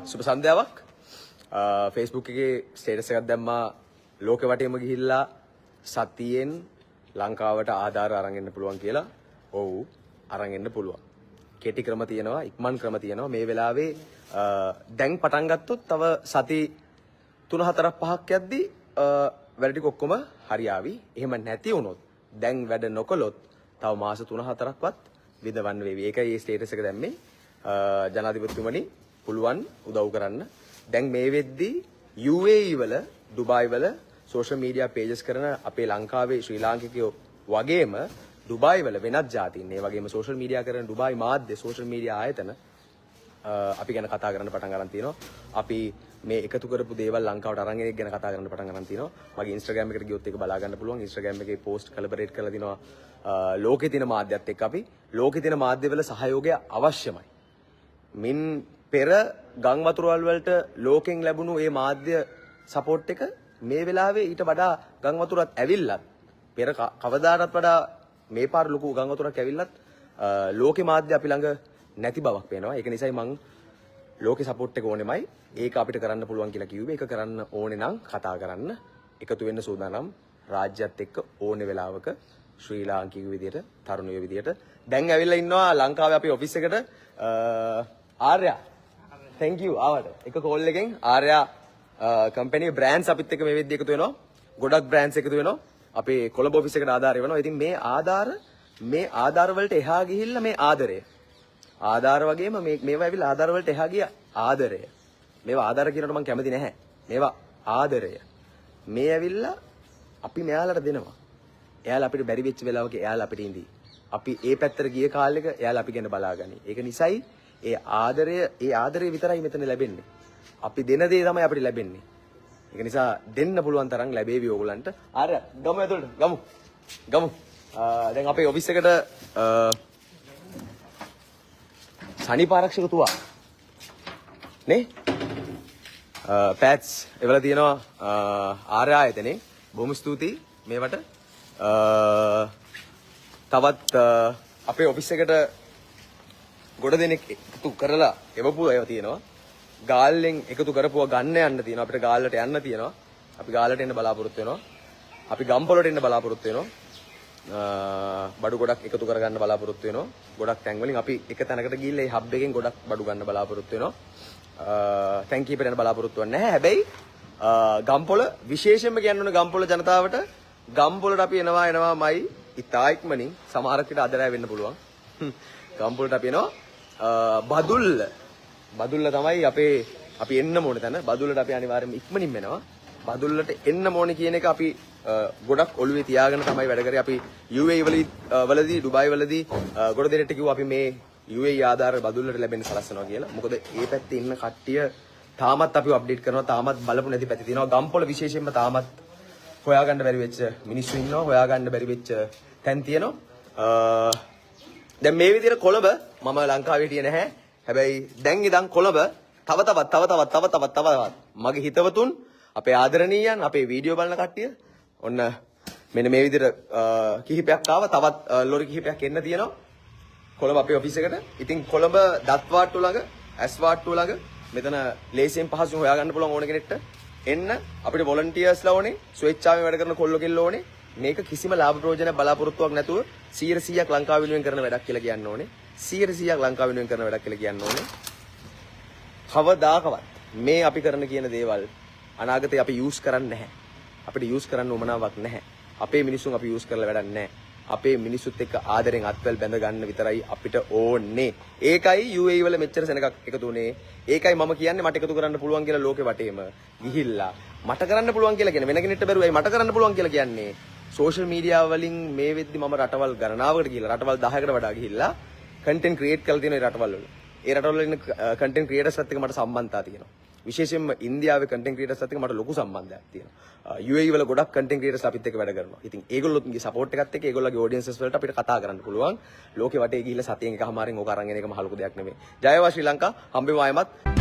සුබ සන්ධ්‍යාවක්. Facebook එකේ status එකක් දැම්මා ලෝකෙ වටේම ගිහිල්ලා සතියෙන් ලංකාවට ආධාර අරන් එන්න පුළුවන් කියලා. ඔව් අරන් එන්න පුළුවන්. කෙටි ක්‍රම තියෙනවා, ඉක්මන් ක්‍රම තියෙනවා. මේ වෙලාවේ දැන් පටන් ගත්තොත් තව සති 3-4-5ක් යද්දී වැඩ ටික ඔක්කොම හරියාවි. එහෙම නැති වුණොත් දැන් වැඩ නොකළොත් තව මාස 3-4ක්වත් විඳවන්න වේවි. ඒකයි මේ ස්ටේටස් එක දැම්මේ. ජනාධිපතිතුමනි පුළුවන් උදව් කරන්න. දැන් මේ වෙද්දී UAE වල, ඩුබායි වල සෝෂල් මීඩියා පේජස් කරන අපේ ලංකාවේ ශ්‍රී ලාංකිකයෝ වගේම ඩුබායි වල වෙනත් ජාතීන් ඒ වගේම සෝෂල් මීඩියා කරන ඩුබායි මාධ්‍ය සෝෂල් මීඩියා ආයතන අපි ගැන කතා කරන්න පටන් ගන්න තියෙනවා. අපි මේ එකතු කරපු දේවල් ලංකාවට අරන් එන එක ගැන කතා කරන්න පටන් ගන්න තියෙනවා. මගේ Instagram එකට ගියොත් ඒක බලා ගන්න පුළුවන්. Instagram එකේ post collaborate කරලා දිනවා ලෝකේ තියෙන මාධ්‍යත් එක්ක අපි. ලෝකේ තියෙන මාධ්‍යවල සහයෝගය අවශ්‍යමයි. මින් පෙර ගම් වතුරවල් වලට ලෝකෙන් ලැබුණු මේ මාධ්‍ය සපෝට් එක මේ වෙලාවේ ඊට වඩා ගම් වතුරත් ඇවිල්ලත් පෙර කවදාටත් වඩා මේ පාර ලොකු ගම් වතුරක් ඇවිල්ලත් ලෝකේ මාධ්‍ය අපි ළඟ නැති බවක් පේනවා. ඒක නිසායි මම ලෝකේ සපෝට් එක ඕනෙමයි. ඒක අපිට කරන්න පුළුවන් කියලා කිව්වේ. ඒක කරන්න ඕනේ නම් කතා කරන්න එකතු වෙන්න සූදානම් රාජ්‍යත් එක්ක ඕනේ වෙලාවක ශ්‍රී ලාංකික විදියට තරුණයෝ විදියට දැන් ඇවිල්ලා ඉන්නවා ලංකාවේ අපේ ඔෆිස් එකට ආර්යා thank you ආවට එක කෝල් එකෙන් ආර්යා කම්පැනි බ්‍රෑන්ඩ්ස් අපිත් එක්ක මේ වෙද්දී එකතු වෙනවා. ගොඩක් බ්‍රෑන්ඩ්ස් එකතු වෙනවා. අපේ කොළඹ ඔෆිස් එකට ආධාර වෙනවා. ඉතින් මේ ආධාර වලට එහා ගිහිල්ලා මේ ආධාර වගේම මේවා ඇවිල්ලා ආධාර වලට එහා ගිය ආදරය. මේවා ආධාර කියනකොට මම කැමති නැහැ. මේවා ආදරය. මේ ඇවිල්ලා අපි මෙයාලට දෙනවා. එයාලා අපිට බැරි වෙච්ච වෙලාවක එයාලා අපිට ඉඳී. අපි ඒ පැත්තට ගිය කාලෙක එයාලා අපි ගැන බලාගනි. ඒක නිසායි ඒ ආදරය විතරයි මෙතන ලැබෙන්නේ. අපි දෙන දේ තමයි අපිට ලැබෙන්නේ. ඒක නිසා දෙන්න පුළුවන් තරම් ලැබේවි ඕගොල්ලන්ට. ආර ගමු ඇතුළට ගමු. දැන් අපේ ඔෆිස් එකට සනීප ආරක්ෂක තුවා නේ පැට්ස් එවලා තියෙනවා ආර්ය ආයතනේ. බොහොම ස්තුතියි මේවට. තවත් අපේ ඔෆිස් එකට ගොඩ දෙනෙක් එකතු කරලා එවපු ඒවා තියෙනවා. ගාල්ලෙන් එකතු කරපුවා ගන්න යන්න තියෙනවා. අපිට ගාල්ලට යන්න තියෙනවා. අපි ගාල්ලට එන්න බලාපොරොත්තු වෙනවා. අපි ගම්පොළට එන්න බලාපොරොත්තු වෙනවා. බඩු ගොඩක් එකතු කරගන්න බලාපොරොත්තු වෙනවා. ගොඩක් තැන් වලින් අපි එක තැනකට ගිහිල්ලා මේ හබ් එකෙන් ගොඩක් බඩු ගන්න බලාපොරොත්තු වෙනවා. තැන් කීපෙට යන බලාපොරොත්තු වෙන්නේ නැහැ. හැබැයි ගම්පොළ විශේෂයෙන්ම කියන්න ඕන ගම්පොළ ජනතාවට ගම්පොළට අපි එනවාමයි ඉතා ඉක්මනින් සමහරක් විට අදරය වෙන්න පුළුවන්. ගම්පොළට අපි එනවා බදුල්ල තමයි අපි එන්න ඕනේ තැන. බදුල්ලට අපි අනිවාර්යයෙන්ම ඉක්මනින් එනවා. බදුල්ලට එන්න ඕනේ කියන එක අපි ගොඩක් ඔළුවේ තියාගෙන තමයි වැඩ කරේ. අපි UAE වලදී ඩුබායි වලදී ගොඩ දෙනෙක්ට කිව්වා අපි මේ UAE ආධාර බදුල්ලට ලැබෙන්න සලස්සනවා කියලා. මොකද ඒ පැත්තේ ඉන්න කට්ටිය තාමත් අපිව අප්ඩේට් කරනවා. තාමත් බලපු නැති පැති තියෙනවා. ගම්පොළ විශේෂයෙන්ම තාමත් හොයාගන්න බැරි වෙච්ච මිනිස්සු ඉන්නවා. හොයාගන්න බැරි වෙච්ච තැන් තියෙනවා. දැන් මේ විදිහට කොළඹ මම ලංකාවේ හිටියේ නැහැ. හැබැයි දැන් ඉඳන් කොළඹ තව තවත් මගේ හිතවතුන් අපේ ආදරණීයයන් අපේ වීඩියෝ බලන කට්ටිය ඔන්න මෙන්න මේ විදිහට කිහිපයක් ආවා. තවත් ලොරි කිහිපයක් එන්න තියෙනවා කොළඹ අපේ ඔෆිස් එකට. ඉතින් කොළඹ දත් වාට්ටු ළඟ ඇස් වාට්ටු ළඟ මෙතන ලේසියෙන් පහසුවෙන් හොයාගන්න පුළුවන් ඕන කෙනෙක්ට එන්න. අපිට වොලන්ටියර්ස්ලා ඕනේ. ස්වේච්ඡාවෙන් වැඩ කරන කොල්ලෝ කෙල්ලෝ ඕනේ. මේක කිසිම ලාභ ප්‍රයෝජන බලාපොරොත්තුවක් නැතුව 100%ක් ලංකාව වෙනුවෙන් කරන වැඩක් කියලා කියන්න ඕනේ. 100%ක් ලංකාව වෙනුවෙන් කරන වැඩක් කියලා කියන්න ඕනේ. කවදාකවත් මේ අපි කරන කියන දේවල් අනාගතේ අපි යූස් කරන්නේ නැහැ. අපිට යූස් කරන්න උවමනාවක් නැහැ. අපේ මිනිස්සුන් අපි යූස් කරලා වැඩක් නැහැ. අපේ මිනිස්සුත් එක්ක ආදරෙන් අත්වැල් බැඳ ගන්න විතරයි අපිට ඕනේ. ඒකයි UAE වල මෙච්චර සෙනගක් එකතු වුනේ. ඒකයි මම කියන්නේ මට එකතු කරන්න පුළුවන් කියලා ලෝකෙ වටේම ගිහිල්ලා මට කරන්න පුළුවන් කියලා කියන්නේ වෙන කෙනෙක්ට බැරුවයි මට කරන්න පුළුවන් කියලා කියන්නේ. සෝෂල් මීඩියා වලින් මේ වෙද්දි මම රටවල් ගණනාවකට ගිහිල්ලා රටවල් 10කට වඩා ගිහිල්ලා කන්ටෙන්ට් ක්‍රියේට් කරලා තියෙන රටවල් වල. ඒ රටවල ඉන්න කන්ටෙන්ට් ක්‍රියේටර්ස්ත් එක්ක මට සම්බන්ධතාවය තියෙනවා. විශේෂයෙන්ම ඉන්දියාවේ කන්ටෙන්ට් ක්‍රියේටර්ස්ත් එක්ක මට ලොකු සම්බන්ධයක් තියෙනවා. UAE වල ගොඩක් කන්ටෙන්ට් ක්‍රියේටර්ස් අපිත් එක්ක වැඩ කරනවා. ඉතින් ඒගොල්ලෝගේ සපෝට් එකත් එක්ක ඒගොල්ලෝගේ ඔඩියන්සස් වලට අපිට කතා කරන්න පුළුවන්. ලෝකෙ වටේ ගිහිල්ලා සතියෙන් එකමාරෙන් ඕක අරන් එන එක මහ ලොකු දෙයක් නෙමෙයි. ජය වේවා ශ්‍රී ලංකා. හම්බෙමු ආයෙමත්.